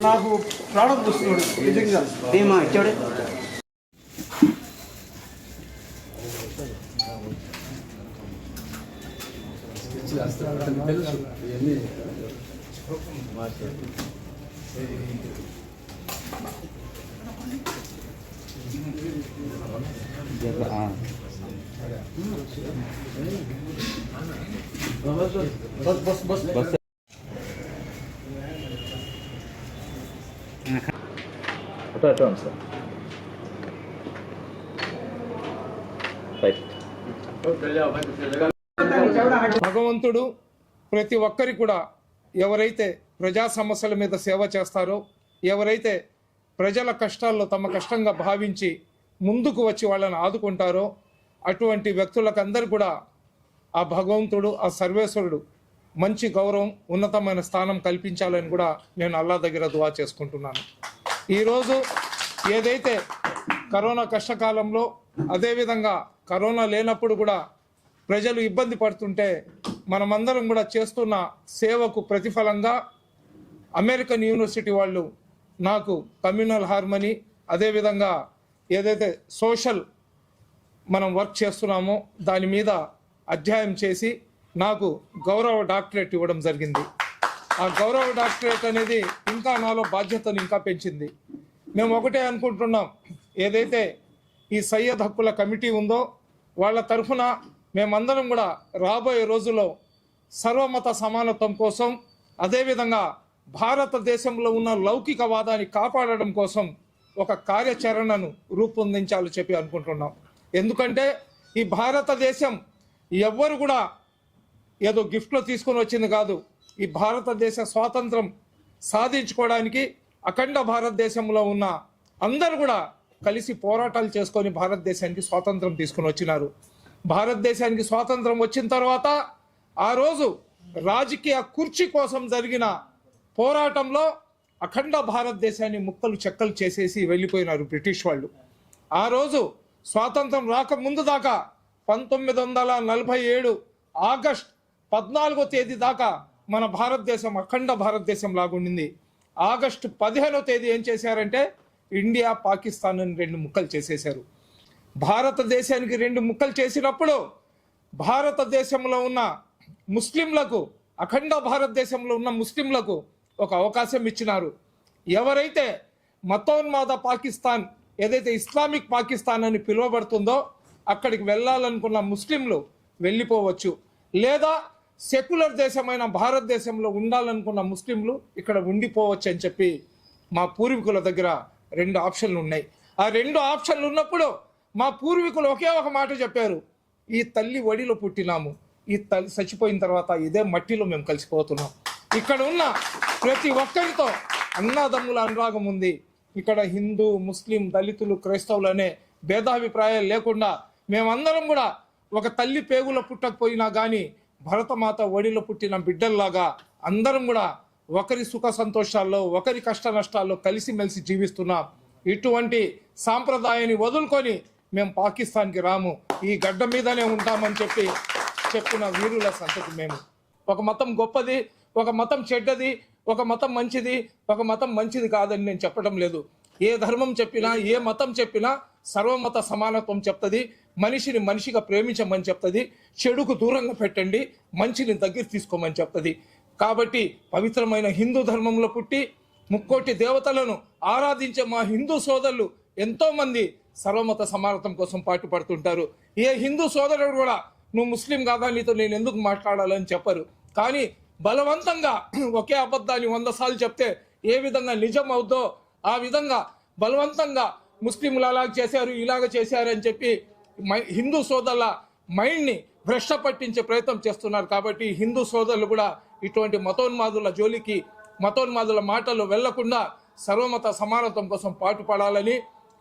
నాకు ప్రాణం వస్తున్నాడు నిజంగా ఇచ్చాడు. बस बस बस భగవంతుడు ప్రతి ఒక్కరి కూడా ఎవరైతే ప్రజా సమస్యల మీద సేవ చేస్తారో, ఎవరైతే ప్రజల కష్టాల్లో తమ కష్టంగా భావించి ముందుకు వచ్చి వాళ్ళని ఆదుకుంటారో అటువంటి వ్యక్తులకందరూ కూడా ఆ భగవంతుడు, ఆ సర్వేశ్వరుడు మంచి గౌరవం, ఉన్నతమైన స్థానం కల్పించాలని కూడా నేను అల్లా దగ్గర దువా చేసుకుంటున్నాను. ఈరోజు ఏదైతే కరోనా కష్టకాలంలో, అదేవిధంగా కరోనా లేనప్పుడు కూడా ప్రజలు ఇబ్బంది పడుతుంటే మనమందరం కూడా చేస్తున్న సేవకు ప్రతిఫలంగా అమెరికన్ యూనివర్సిటీ వాళ్ళు నాకు కమ్యూనల్ హార్మనీ, అదేవిధంగా ఏదైతే సోషల్ మనం వర్క్ చేస్తున్నామో దాని మీద అధ్యయనం చేసి నాకు గౌరవ డాక్టరేట్ ఇవ్వడం జరిగింది. ఆ గౌరవ డాక్టరేట్ అనేది ఇంకా నాలో బాధ్యతను ఇంకా పెంచింది. మేము ఒకటే అనుకుంటున్నాం, ఏదైతే ఈ సయ్యద్ హక్కుల కమిటీ ఉందో వాళ్ళ తరఫున మేమందరం కూడా రాబోయే రోజుల్లో సర్వమత సమానత్వం కోసం, అదేవిధంగా భారతదేశంలో ఉన్న లౌకికవాదాన్ని కాపాడడం కోసం ఒక కార్యాచరణను రూపొందించాలని చెప్పి అనుకుంటున్నాం. ఎందుకంటే ఈ భారతదేశం ఎవ్వరు కూడా ఏదో గిఫ్ట్లో తీసుకొని వచ్చింది కాదు. ఈ భారతదేశ స్వాతంత్రం సాధించుకోవడానికి అఖండ భారతదేశంలో ఉన్న అందరూ కూడా కలిసి పోరాటాలు చేసుకొని భారతదేశానికి స్వాతంత్రం తీసుకొని వచ్చినారు. భారతదేశానికి స్వాతంత్రం వచ్చిన తర్వాత ఆ రోజు రాజకీయ కుర్చీ కోసం జరిగిన పోరాటంలో అఖండ భారతదేశాన్ని ముక్కలు చెక్కలు చేసేసి వెళ్ళిపోయినారు బ్రిటిష్ వాళ్ళు. ఆ రోజు స్వాతంత్రం రాకముందు దాకా 1947 ఆగస్ట్ 14వ తేదీ దాకా మన భారతదేశం అఖండ భారతదేశం లాగుండింది. ఆగస్టు 15వ తేదీ ఏం చేశారంటే ఇండియా పాకిస్తాన్ అని 2 ముక్కలు చేసేశారు. భారతదేశానికి 2 ముక్కలు చేసినప్పుడు భారతదేశంలో ఉన్న ముస్లింలకు, అఖండ భారతదేశంలో ఉన్న ముస్లింలకు ఒక అవకాశం ఇచ్చినారు. ఎవరైతే మతోన్మాద పాకిస్తాన్, ఏదైతే ఇస్లామిక్ పాకిస్తాన్ అని పిలువబడుతుందో అక్కడికి వెళ్ళాలనుకున్న ముస్లింలు వెళ్ళిపోవచ్చు, లేదా సెక్యులర్ దేశమైన భారతదేశంలో ఉండాలనుకున్న ముస్లింలు ఇక్కడ ఉండిపోవచ్చు అని చెప్పి మా పూర్వీకుల దగ్గర 2 ఆప్షన్లు ఉన్నాయి. ఆ 2 ఆప్షన్లు ఉన్నప్పుడు మా పూర్వీకులు ఒకే ఒక మాట చెప్పారు, ఈ తల్లి ఒడిలో పుట్టినాము, ఈ తల్లి చచ్చిపోయిన తర్వాత ఇదే మట్టిలో మేము కలిసిపోతున్నాం. ఇక్కడ ఉన్న ప్రతి ఒక్కరితో అన్నదమ్ముల అనురాగం ఉంది. ఇక్కడ హిందూ, ముస్లిం, దళితులు, క్రైస్తవులు అనే భేదాభిప్రాయాలు లేకుండా మేమందరం కూడా ఒక తల్లి పేగులో పుట్టకపోయినా కానీ భరతమాత ఒడిలో పుట్టిన బిడ్డల్లాగా అందరం కూడా ఒకరి సుఖ సంతోషాల్లో, ఒకరి కష్ట నష్టాల్లో కలిసిమెలిసి జీవిస్తున్నాం. ఇటువంటి సాంప్రదాయాన్ని వదులుకొని మేము పాకిస్తాన్కి రాము, ఈ గడ్డ మీదనే ఉంటామని చెప్పిన వీరుల సంతతి మేము. ఒక మతం గొప్పది, ఒక మతం చెడ్డది, ఒక మతం మంచిది, ఒక మతం మంచిది కాదని నేను చెప్పడం లేదు. ఏ ధర్మం చెప్పినా, ఏ మతం చెప్పినా సర్వమత సమానత్వం చెప్తుంది. మనిషిని మనిషిగా ప్రేమించమని చెప్తుంది. చెడుకు దూరంగా పెట్టండి, మంచిని దగ్గర తీసుకోమని చెప్తుంది. కాబట్టి పవిత్రమైన హిందూ ధర్మంలో పుట్టి ముక్కోటి దేవతలను ఆరాధించే మా హిందూ సోదరులు ఎంతోమంది సర్వమత సమానత్వం కోసం పాటుపడుతుంటారు. ఏ హిందూ సోదరుడు కూడా నువ్వు ముస్లిం కాదా, నీతో నేను ఎందుకు మాట్లాడాలని చెప్పరు. కానీ బలవంతంగా ఒకే అబద్ధాన్ని 100 సార్లు చెప్తే ఏ విధంగా నిజం అవుద్దో ఆ విధంగా బలవంతంగా ముస్లింలు అలాగ చేశారు ఇలాగ చేశారు అని చెప్పి హిందూ సోదరుల మైండ్ని భ్రష్ట పట్టించే ప్రయత్నం చేస్తున్నారు. కాబట్టి హిందూ సోదరులు కూడా ఇటువంటి మతోన్మాదుల జోలికి మతోన్మాదుల మాటలు వెళ్లకుండా సర్వమత సమానత్వం కోసం పాటుపడాలని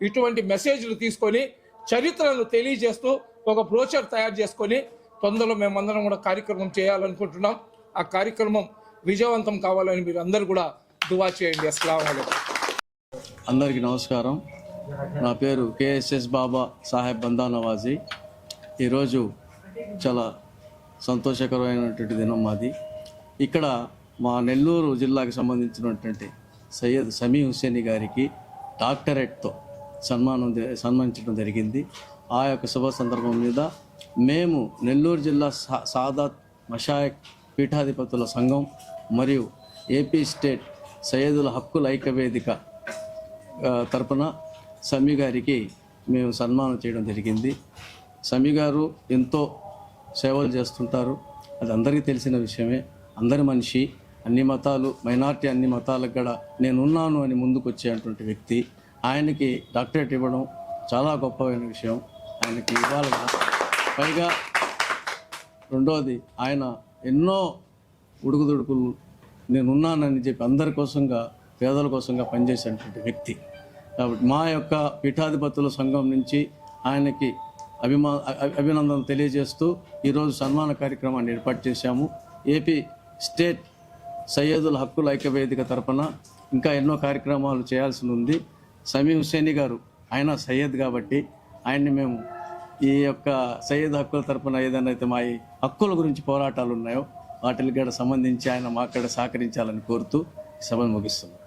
ఇటువంటి మెసేజ్లు తీసుకొని చరిత్రను తెలియజేస్తూ ఒక బ్రోచర్ తయారు చేసుకొని తొందరలో మేమందరం కూడా కార్యక్రమం చేయాలనుకుంటున్నాం. ఆ కార్యక్రమం విజయవంతం కావాలని మీరు అందరూ కూడా దువా చేయండి. అస్సలాము అలైకుం. అందరికీ నమస్కారం. నా పేరు కేఎస్ఎస్ బాబా సాహెబ్ బందా నవాజీ. ఈరోజు చాలా సంతోషకరమైనటువంటి దినం మాది. ఇక్కడ మా నెల్లూరు జిల్లాకు సంబంధించినటువంటి సయ్యద్ సమీ హుస్సేని గారికి డాక్టరేట్తో సన్మానించడం జరిగింది. ఆ యొక్క శుభ సందర్భం మీద మేము నెల్లూరు జిల్లా సాదాత్ మషాయిక్ పీఠాధిపతుల సంఘం మరియు ఏపీ స్టేట్ సయ్యదుల హక్కుల ఐక్యవేదిక తరపున సమీ గారికి మేము సన్మానం చేయడం జరిగింది. సమీ గారు ఎంతో సేవలు చేస్తుంటారు, అది అందరికీ తెలిసిన విషయమే. అందరి మనిషి, అన్ని మతాలు, మైనార్టీ అన్ని మతాలకు కూడా నేనున్నాను అని ముందుకు వచ్చేటువంటి వ్యక్తి. ఆయనకి డాక్టరేట్ ఇవ్వడం చాలా గొప్పమైన విషయం. ఆయనకి ఇవ్వాలి. పైగా రెండోది, ఆయన ఎన్నో ఉడుకుదుడుకులు నేనున్నానని చెప్పి అందరి కోసంగా, పేదల కోసంగా పనిచేసేటువంటి వ్యక్తి. కాబట్టి మా యొక్క పీఠాధిపతుల సంఘం నుంచి ఆయనకి అభినందనలు తెలియజేస్తూ ఈరోజు సన్మాన కార్యక్రమాన్ని ఏర్పాటు చేశాము. ఏపీ స్టేట్ సయ్యదుల హక్కుల ఐక్యవేదిక తరపున ఇంకా ఎన్నో కార్యక్రమాలు చేయాల్సి ఉంది. సమీ హుస్సేని గారు ఆయన సయ్యద్ కాబట్టి ఆయన్ని మేము ఈ యొక్క సయ్యద్ హక్కుల తరపున ఏదైనా అయితే మా హక్కుల గురించి పోరాటాలు ఉన్నాయో వాటికి కూడా సంబంధించి ఆయన మాక్కడ సహకరించాలని కోరుతూ సభను ముగిస్తున్నాం.